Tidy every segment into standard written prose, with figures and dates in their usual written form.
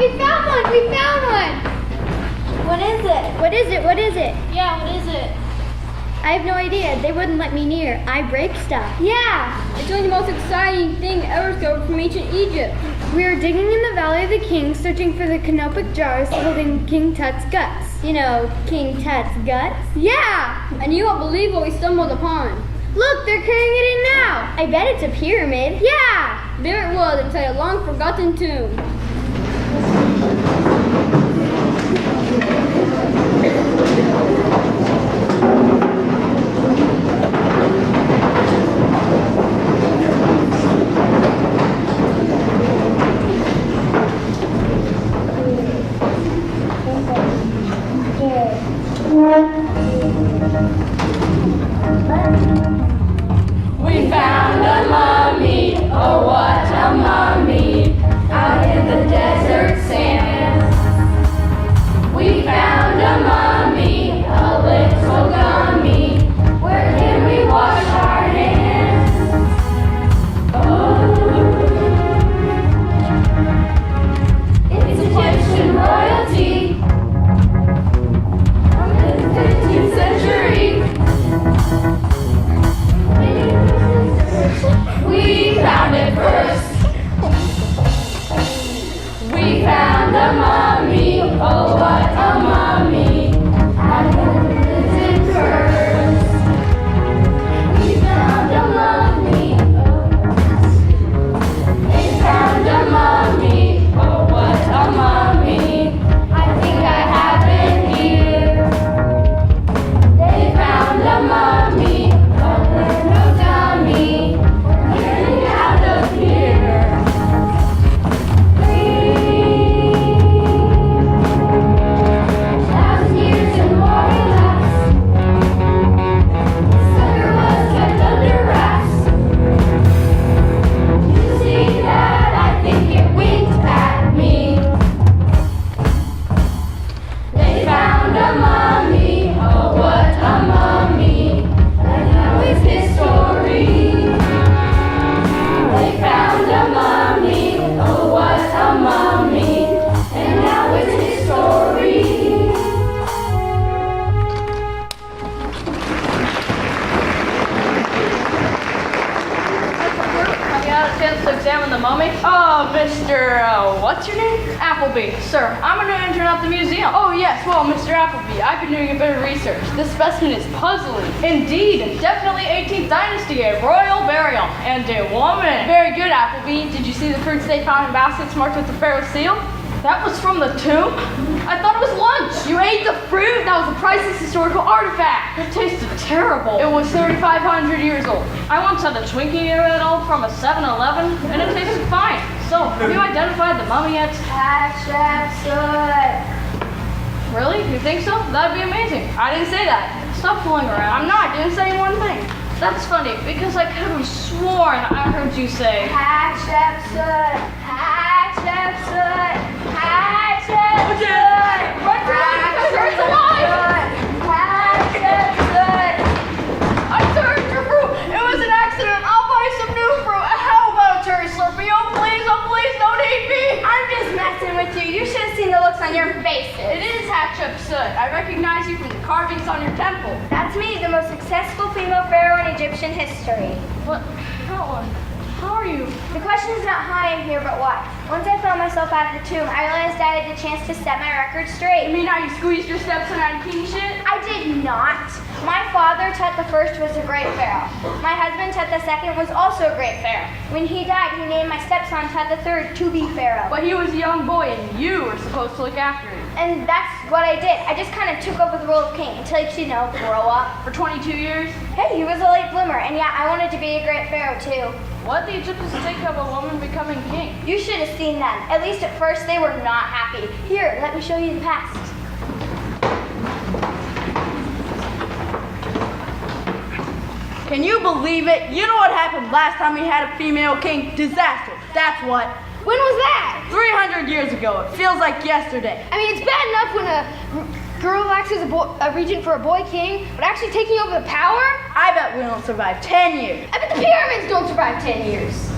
We found one! We found one! What is it? What is it? What is it? Yeah, what is it? I have no idea. They wouldn't let me near. I break stuff. Yeah! It's only the most exciting thing ever discovered from ancient Egypt. We are digging in the Valley of the Kings, searching for the canopic jars holding King Tut's guts. You know, King Tut's guts? Yeah! And you won't believe what we stumbled upon. Look, they're carrying it in now! I bet it's a pyramid. Yeah! There it was inside a long forgotten tomb. We found a mummy, oh what a mummy, out in the desert sand. We found a mummy, a little gummy, where can we wash our hands? Oh, it's Egyptian royalty from the 15th century. We found it first. We found a mummy, oh what a mummy, and then it first. We found a mummy, they found a mummy, oh what a mummy, I think I have it here. They found a mummy, a little dummy, getting out of here. Thousand years and more elapsed. Sucker was kept under wraps. You see that? I think it winked at me. They found a mummy, oh what a mummy, and now it's history. They found a mummy, oh what a mummy, and now it's history. Have you had a chance to examine the mummy? Oh, Mr. What's your name? Appleby. Sir, I'm a new intern at the museum. Oh, yes. Well, Mr. Appleby, I've been doing a bit of research. This specimen is puzzling. Indeed, definitely 18th dynasty, a royal burial, and a woman. Very good, Appleby. Did you see the fruits they found in baskets marked with the pharaoh's seal? That was from the tomb? I thought it was lunch. You ate the fruit? That was a priceless historical artifact. It tasted terrible. It was 3,500 years old. I once had a Twinkie noodle from a 7-Eleven, and it tasted fine. So, have you identified the mummy yet? Really? You think so? That'd be amazing. I didn't say that. Stop fooling around. I'm not. I didn't say one thing. That's funny, because I could have sworn I heard you say... Run for it! It's alive! I served your fruit! It was an accident! I'll buy some new fruit! How about a cherry slurpee? Oh please, don't eat me! I'm just messing with you. You should have seen the looks on your faces. It is Hatshepsut. I recognize you from the carvings on your temple. That's me, the most successful female pharaoh in Egyptian history. What? How are you? The question is not how I am here, but why. Once I found myself out of the tomb, I realized I had the chance to set my record straight. You mean how you squeezed your steps and had king shit? I did not. My father, Tut the First, was a great pharaoh. My husband, Tut the Second, was also a great pharaoh. When he died, he named my stepson, Tut the Third, to be pharaoh. But he was a young boy and you were supposed to look after him. And that's what I did. I just kind of took over the role of king until you know, grow up. For 22 years? Hey, he was a late bloomer, and yeah, I wanted to be a great pharaoh too. What did the Egyptians think of a woman becoming king? You should have seen them. At least at first, they were not happy. Here, let me show you the past. Can you believe it? You know what happened last time we had a female king? Disaster. That's what. When was that? 300 years ago. It feels like yesterday. I mean, it's bad enough when a girl acts as a regent for a boy king, but actually taking over the power? I bet we don't survive 10 years. I bet the pyramids don't survive 10 years.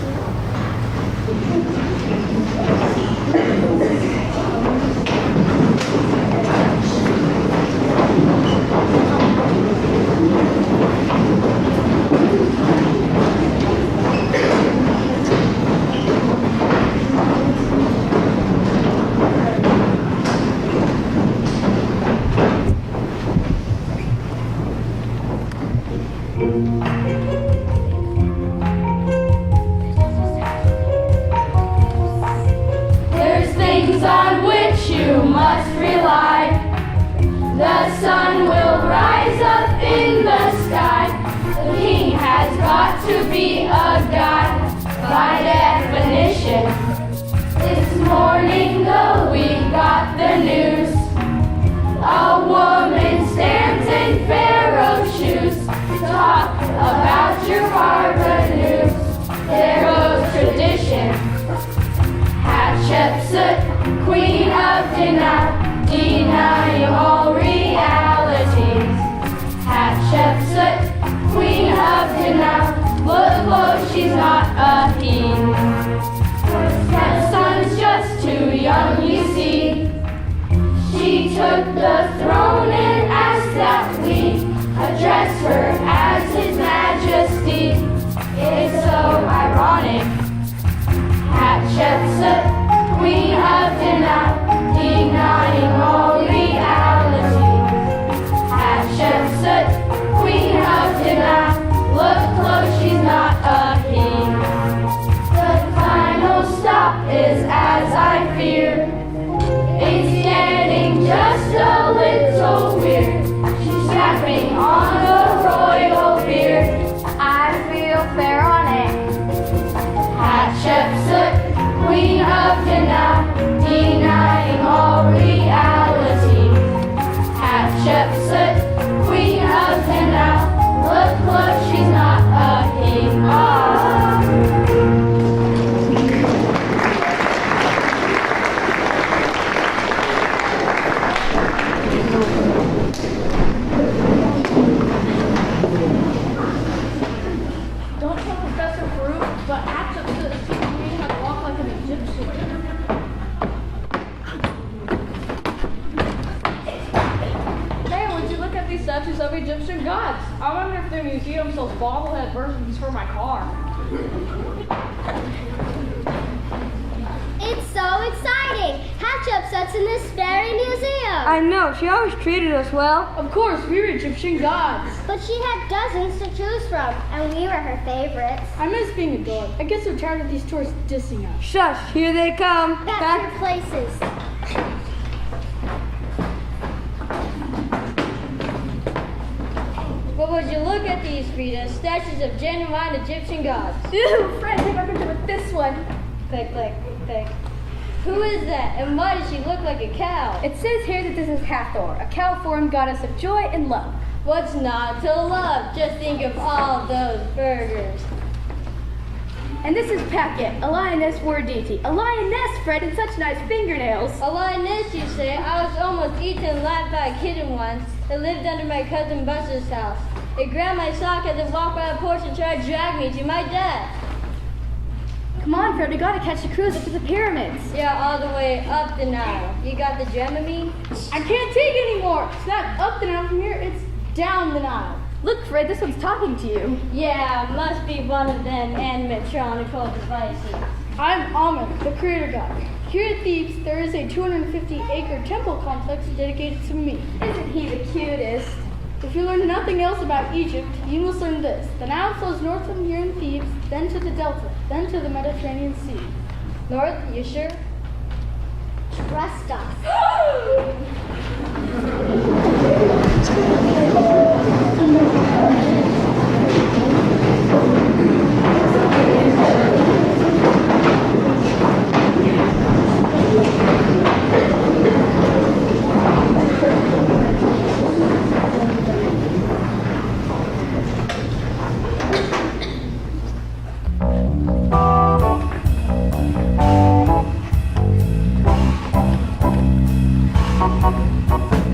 The sun will rise up in the sky. The king has got to be a guy by definition. This morning though we got the news. A woman stands in Pharaoh's shoes. Talk about your parvenus. There goes tradition. Hatshepsut, queen of Dinah, denying all realities. Hatshepsut, queen of Dinah, look close, she's not a he. Her son's just too young, you see. She took the throne and asked that we address her as His Majesty. It's so ironic. Hatshepsut, queen of Dinah, denying all reality. Hatshepsut, queen of Dinah, look close, she's not a he. The final stop is as I fear. It's getting just a little weird. She's snapping on the royal beard. I feel fair on it. Hatshepsut, queen of Dinah, denying all reality. Hatshepsut, queen of Dinah, look close, she's not a he. Don't tell Professor Farouk, but Hatshepsut is teaching me how to walk like an Egyptian. Hey, would you look at these statues of Egyptian gods? I wonder if the museum sells bobblehead versions for my car. It's so exciting! Hatshepsut's in this fairy museum. I know, she always treated us well. Of course, we were Egyptian gods. But she had dozens to choose from, and we were her favorites. I miss being a dog. I get so tired of these tourists dissing us. Shush, here they come. Back to your places. But would you look at these, Frida? Statues of genuine Egyptian gods. Ew, Fred, take a picture with this one. Click, click, click. Who is that, and why does she look like a cow? It says here that this is Hathor, a cow-formed goddess of joy and love. What's not to love? Just think of all those burgers. And this is Packet, a lioness war deity. A lioness, Fred, and such nice fingernails. A lioness, you say? I was almost eaten alive by a kitten once. It lived under my cousin Buster's house. It grabbed my sock as it walked by the porch and tried to drag me to my death. Come on, Fred, we gotta catch the cruise up to the pyramids. Yeah, all the way up the Nile. You got the Dramamine? I can't take anymore. It's not up the Nile from here, it's down the Nile. Look, Fred, this one's talking to you. Yeah, must be one of them animatronical devices. I'm Amen, the creator god. Here at Thebes, there is a 250-acre temple complex dedicated to me. Isn't he the cutest? If you learn nothing else about Egypt, you must learn this. The Nile flows north from here in Thebes, then to the Delta, then to the Mediterranean Sea. North, you sure? Trust us.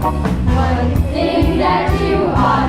One thing that you ought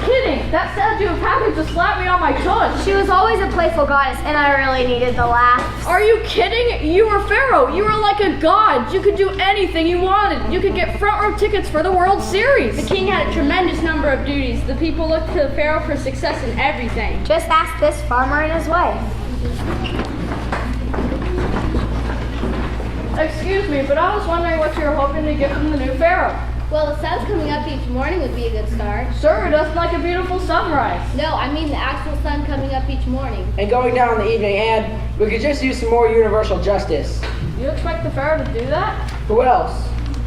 kidding. That statue of Happy just slapped me on my tush. She was always a playful goddess, and I really needed the laughs. Are you kidding? You were Pharaoh. You were like a god. You could do anything you wanted. You could get front row tickets for the World Series. The king had a tremendous number of duties. The people looked to the Pharaoh for success in everything. Just ask this farmer and his wife. Excuse me, but I was wondering what you were hoping to get from the new Pharaoh. Well, the sun's coming up each morning would be a good start. Sir, it doesn't like a beautiful sunrise. No, I mean the actual sun coming up each morning. And going down in the evening, and we could just use some more universal justice. You expect the Pharaoh to do that? Who else?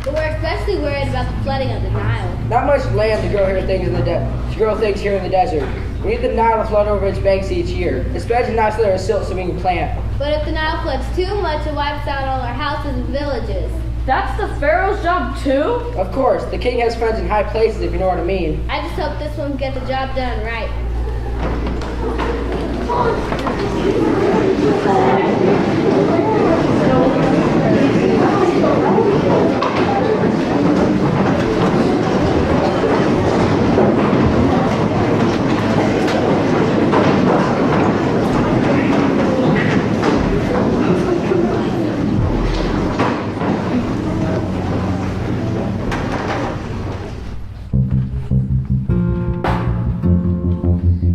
But we're especially worried about the flooding of the Nile. Not much land to grow things here in the desert. We need the Nile to flood over its banks each year, especially nice layer of silt so we can plant. But if the Nile floods too much, it wipes out all our houses and villages. That's the Pharaoh's job too? Of course, the king has friends in high places, if you know what I mean. I just hope this one gets the job done right.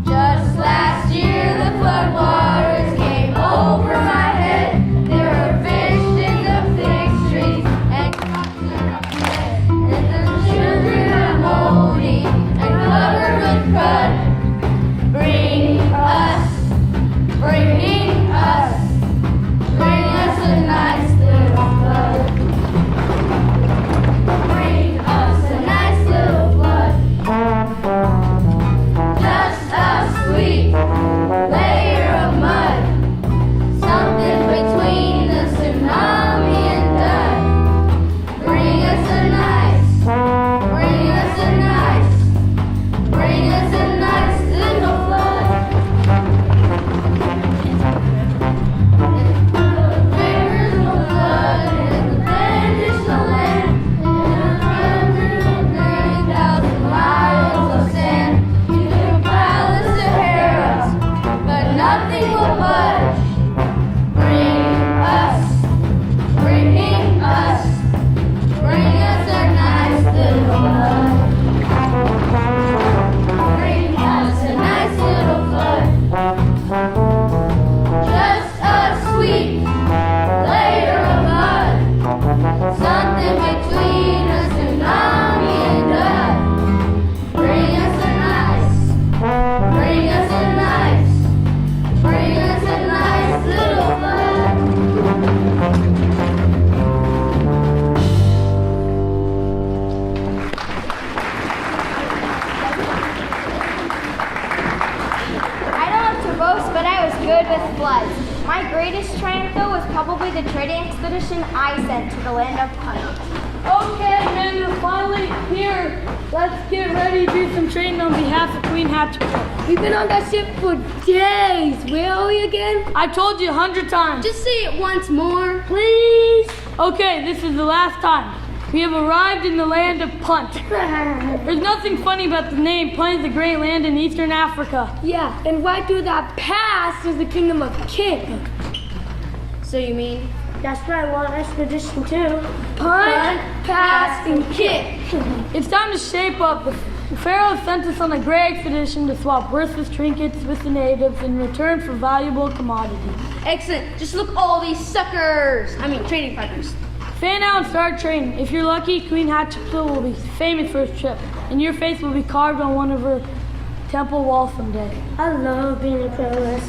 Just last year the floodwaters came over my head. There were fish in the fig trees and crops in the bed. And the children are moldy and covered with crud. Bring us a nice little flood. Bring us a nice little flood. Just a sweet layer of mud, something between the tsunami and done. Bring us a nice little flood. The rivers will flood and the vanish the land, and 130,000 miles of sand. You can plow the Sahara, but nothing will budge. Bring us a nice little flood. Bring us a nice little flood. Just a sweet layer of mud, something between a tsunami and done. Bring us a nice little flood. I don't have to boast, but I was good with floods. My greatest triumph, though, was probably the trading expedition I sent to the land of Punt. Okay, men, we're finally here. Let's get ready to do some training on behalf of Queen Hatshepsut. We've been on that ship for days. Where are we again? I told you 100 times. Just say it once more, please. Okay, this is the last time. We have arrived in the land of Punt. There's nothing funny about the name. Punt is a great land in eastern Africa. Yeah, and right through that pass is the kingdom of Kit. So you mean? That's where I want expedition too. Punt, pass, and Kit. It's time to shape up. The Pharaoh sent us on a great expedition to swap worthless trinkets with the natives in return for valuable commodities. Excellent. Just look all these suckers. I mean, trading partners. Fan out and start training. If you're lucky, Queen Hatshepsut will be famous for his trip, and your face will be carved on one of her temple walls someday. I love being a princess.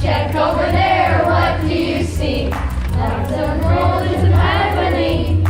Check over there, what do you see? That's a roll and some ebony.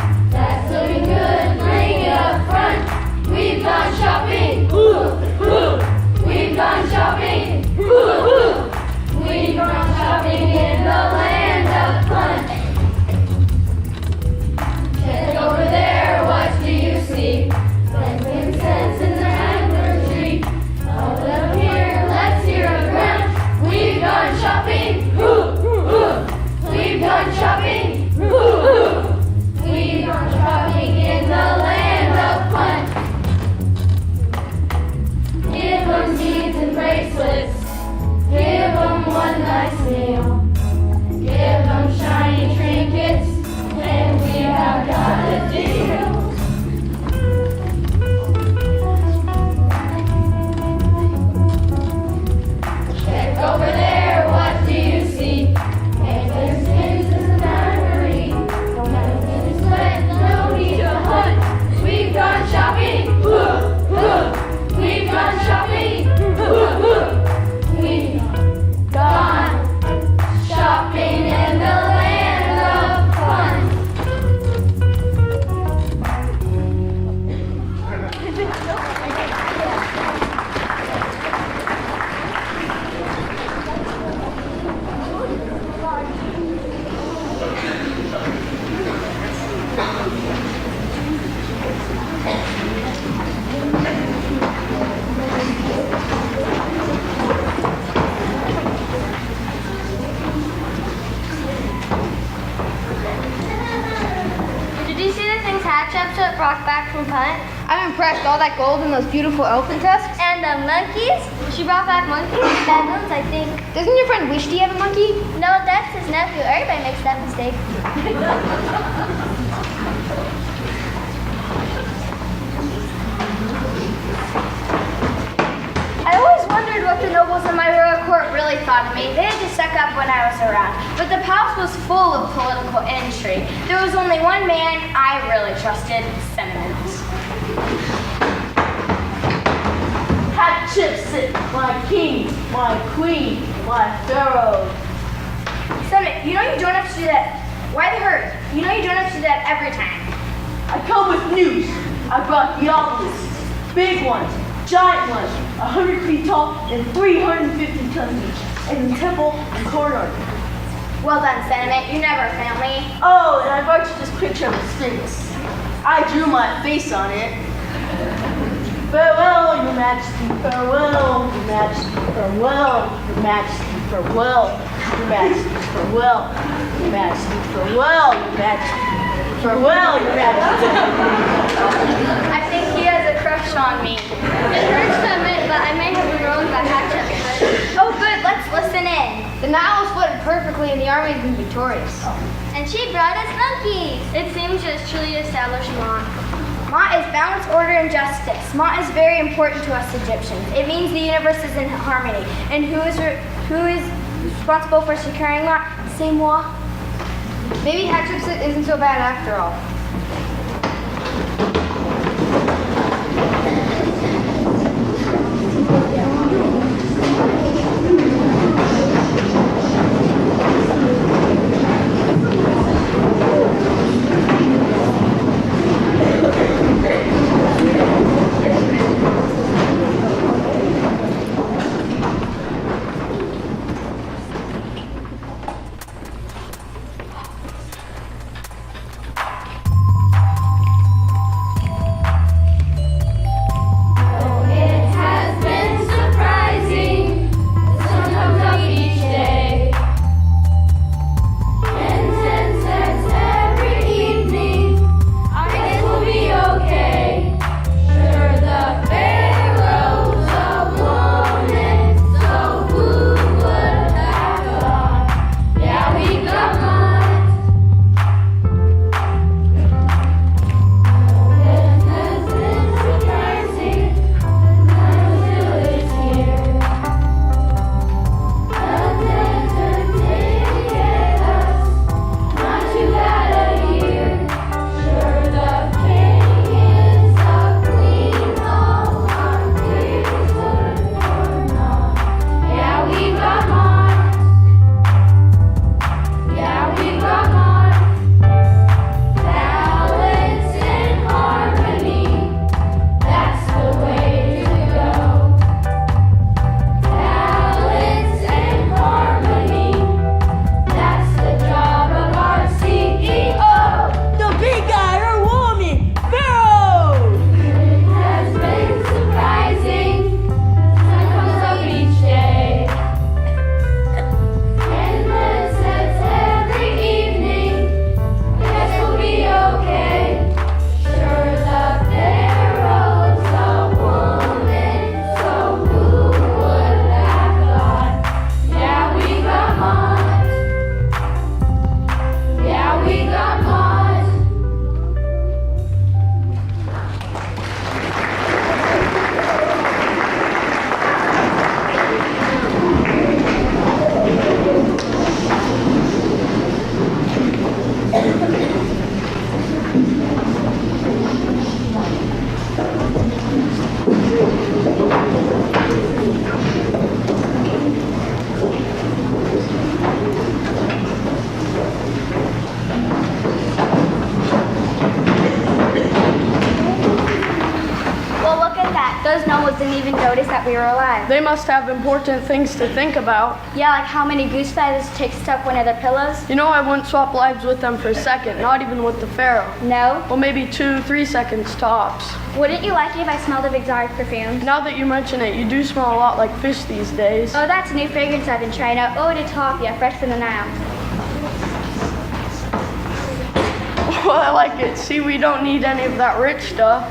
Hatshepsut brought back from Punt? I'm impressed. All that gold and those beautiful elephant tusks. And the monkeys? She brought back monkeys? Baboons, I think. Doesn't your friend Wishti have a monkey? No, that's his nephew. Everybody makes that mistake. I always wondered what the nobles in my royal court really thought of me. They had to suck up when I was around. But the palace was full of political intrigue. There was only one man I really trusted, Cinnamon. Hatshepsut, my king, my queen, my pharaoh. Cinnamon, you know you don't have to do that. Why the hurry? You know you don't have to do that every time. I come with news. I brought the obelisks, big ones, giant ones, 100 feet tall and 350 tons each, in the temple and courtyard. Well done, Cinnamon. You never fail me. Oh, and I brought you this picture of the Sphinx. I drew my face on it. Farewell, Your Majesty, farewell, Your Majesty, farewell, Your Majesty, farewell, Your Majesty, farewell, Your Majesty, farewell, Your Majesty, farewell, Your Majesty. I think he has a crush on me. It hurts to admit, but I may have been wrong by Hatshepsut. Oh, good. Let's listen in. The Nile is flooded perfectly and the army has been victorious. And she brought us monkeys. It seems she has truly established Ma. Ma is balance, order, and justice. Ma is very important to us Egyptians. It means the universe is in harmony. And who is responsible for securing Ma? C'est moi. Maybe Hatshepsut isn't so bad after all. Those nobles didn't even notice that we were alive. They must have important things to think about. Yeah, like how many goose feathers to take stuck one of their pillows. You know, I wouldn't swap lives with them for a second, not even with the pharaoh. No? Well, maybe 2-3 seconds tops. Wouldn't you like it if I smelled of exotic perfumes? Now that you mention it, you do smell a lot like fish these days. Oh, that's a new fragrance I've been trying out. Eau de Topia, fresh from the Nile. Well, I like it. See, we don't need any of that rich stuff.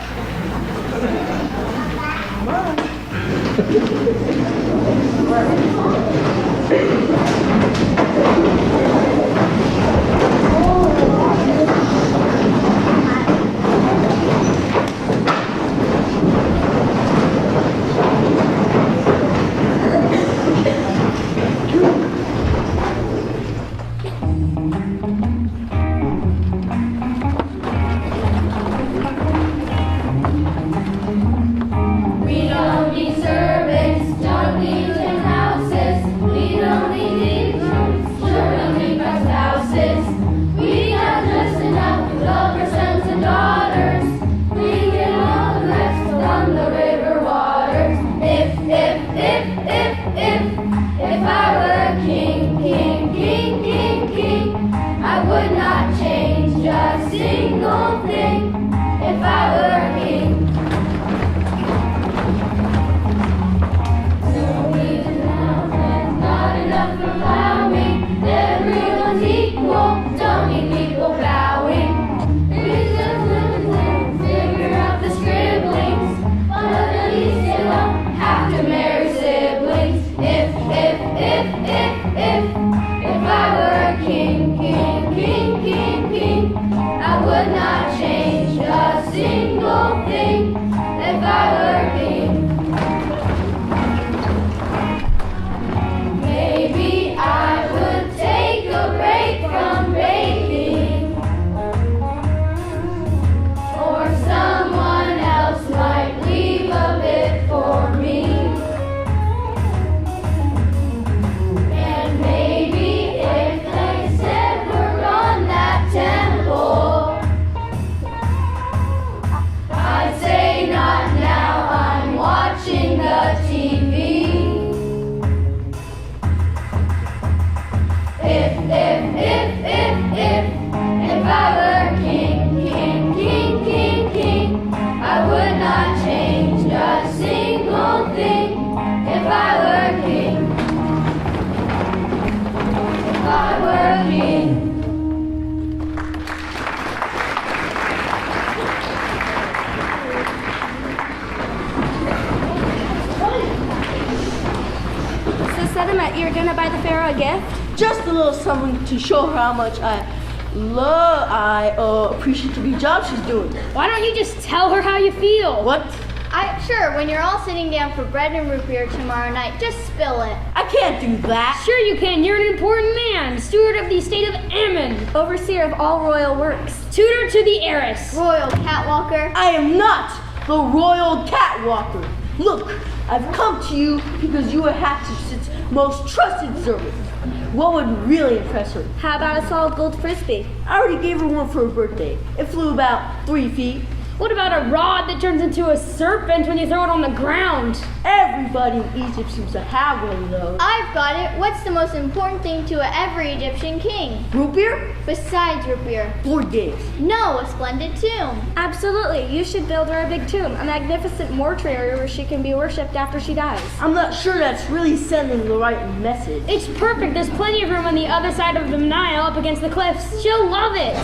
We don't need servants, don't need tin houses. We don't need insurance, sure don't need our spouses. We have just enough to love our sons and daughters. We get all the rest from the river waters. If I were a king, I would not change a single thing. If I were a king. Not enough for plowing. Everyone's equal. Don't need people bowing. We just figure out the scribblings, but at least you don't have to marry siblings. If I were a king, I would not change a single thing. If I were a king. Maybe I would take a break from baking, or someone else might leave a bit for me. And maybe if they said we're on that temple, I'd say not now, I'm watching the TV. If I were king, I would not change a single thing. If I were king, if I were king. So Sentiment, you're gonna buy the Pharaoh a gift? Just a little something to show her how much I appreciate the big job she's doing. Why don't you just tell her how you feel? What? Sure, when you're all sitting down for bread and root beer tomorrow night, just spill it. I can't do that. Sure you can. You're an important man. Steward of the estate of Ammon. Overseer of all royal works. Tutor to the heiress. Royal catwalker. I am not the royal catwalker. Look, I've come to you because you are Hatchet's most trusted servant. What would really impress her? How about a solid gold frisbee? I already gave her one for her birthday. It flew about 3 feet. What about a rod that turns into a serpent when you throw it on the ground? Everybody in Egypt seems to have one of those. I've got it. What's the most important thing to every Egyptian king? Root beer? Besides root beer. 4 days. No, a splendid tomb. Absolutely. You should build her a big tomb, a magnificent mortuary where she can be worshipped after she dies. I'm not sure that's really sending the right message. It's perfect. There's plenty of room on the other side of the Nile up against the cliffs. She'll love it.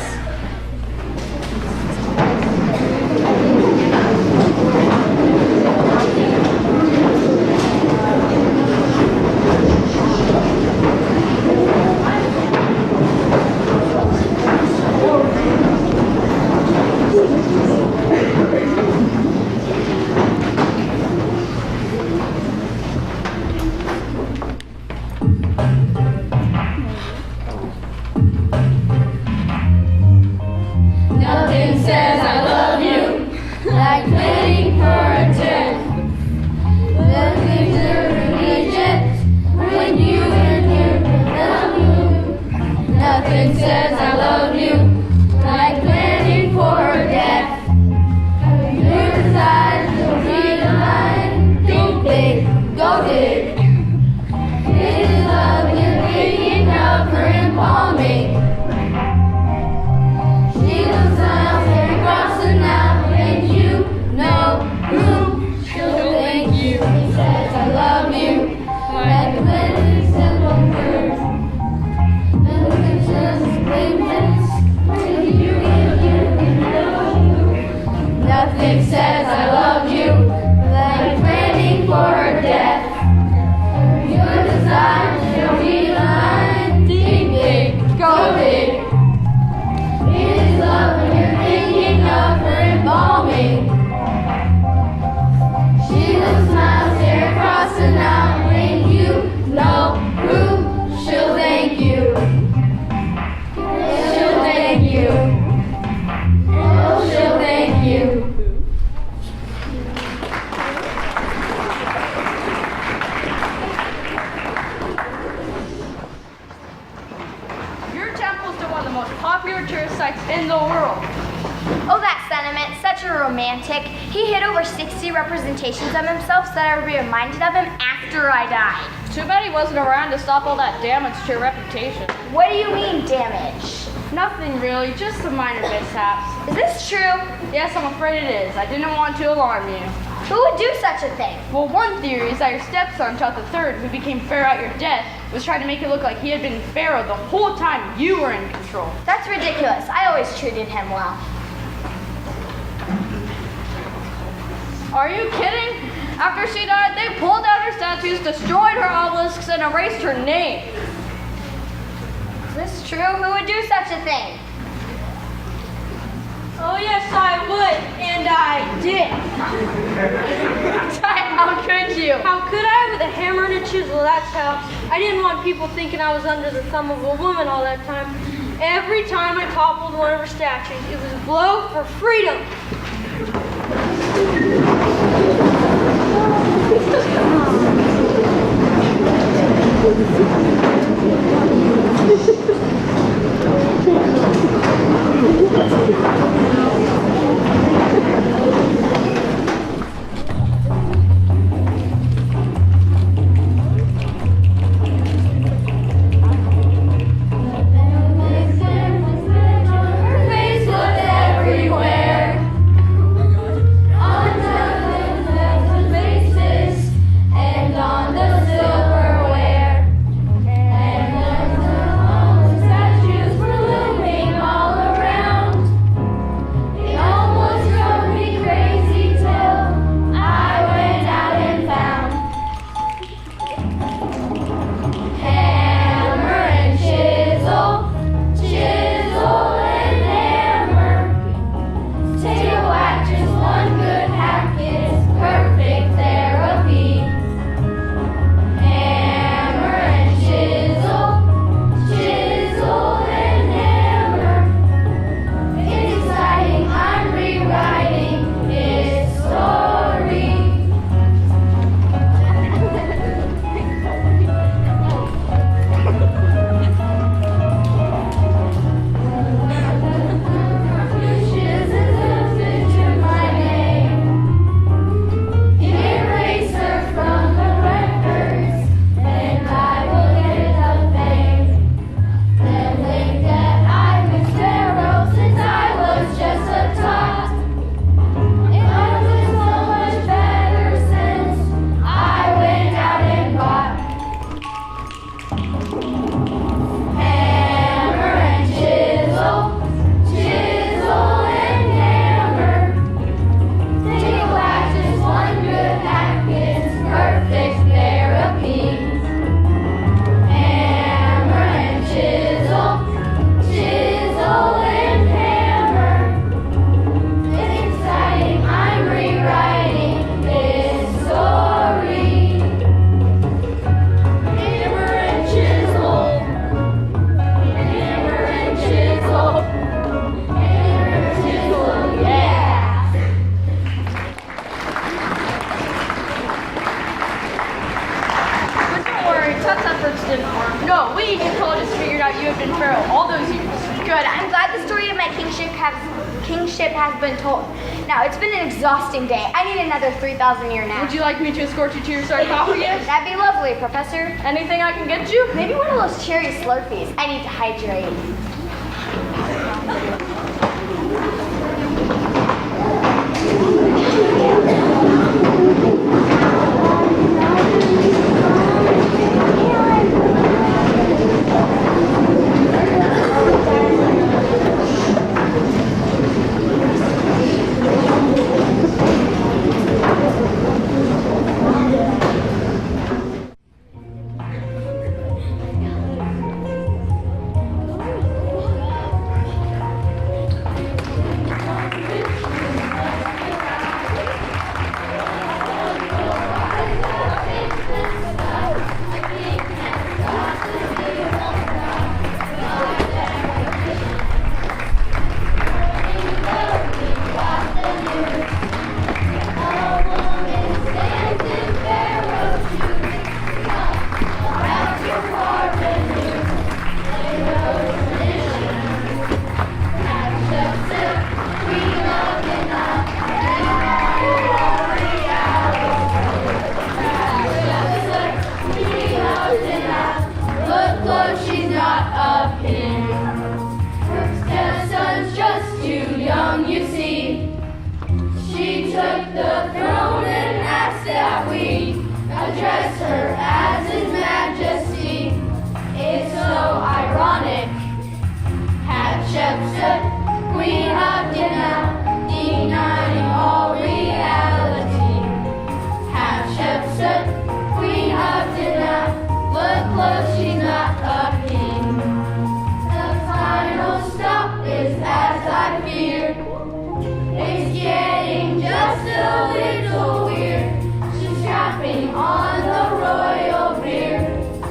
Nothing says I love you like waiting for a jet. Nothing in Egypt when you enter the moon. Nothing says I love you like waiting for death. Your desires will be the line. Think big, go big. It is love you're thinking of her embalming. And you know who she'll thank you. He says I love you like a very simple word. Nothing just one of the most popular tourist sites in the world. Oh, that sentiment, such a romantic. He hid over 60 representations of himself so that I would be reminded of him after I died. Too bad he wasn't around to stop all that damage to your reputation. What do you mean, damage? Nothing really, just some minor mishaps. Is this true? Yes, I'm afraid it is. I didn't want to alarm you. Who would do such a thing? Well, one theory is that your stepson, Tut III, who became Pharaoh at your death, was trying to make it look like he had been Pharaoh the whole time you were in control. That's ridiculous. I always treated him well. Are you kidding? After she died, they pulled down her statues, destroyed her obelisks, and erased her name. Is this true? Who would do such a thing? Oh yes, I would, and I did. How could you? How could I? With a hammer and a chisel, that's how. I didn't want people thinking I was under the thumb of a woman all that time. Every time I toppled one of her statues, it was a blow for freedom. No, we Egyptologists figured out you had been Pharaoh all those years. Good. I'm glad the story of my kingship has been told. Now, it's been an exhausting day. I need another 3,000-year nap. Would you like me to escort you to your sarcophagus? That'd be lovely, Professor. Anything I can get you? Maybe one of those cherry Slurpees. I need to hydrate. address her as His Majesty. It's so ironic. Hatshepsut, Queen of Dinah, denying all reality. Hatshepsut, Queen of Dinah, look close, she's not a king. The final stop is as I feared. It's getting just a little weird. She's trapping on the royal beard.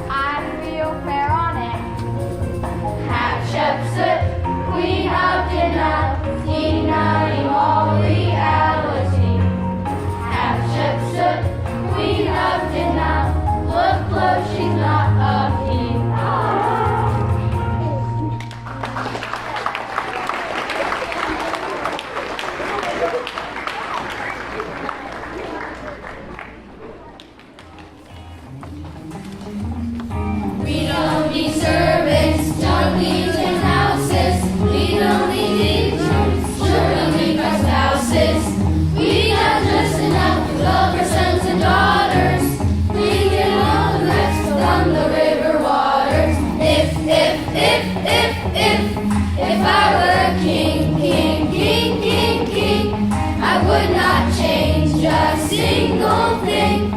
I feel fair on it. Hatshepsut, Queen of Dinah, denying all reality. Hatshepsut, Queen of Dinah, look close, she's not a king. We don't need servants, don't need 10 houses. We don't need agents, sure we make our spouses. We have just enough to love our sons and daughters. We get all the rest from the river waters. If I were a king, I would not change a single thing.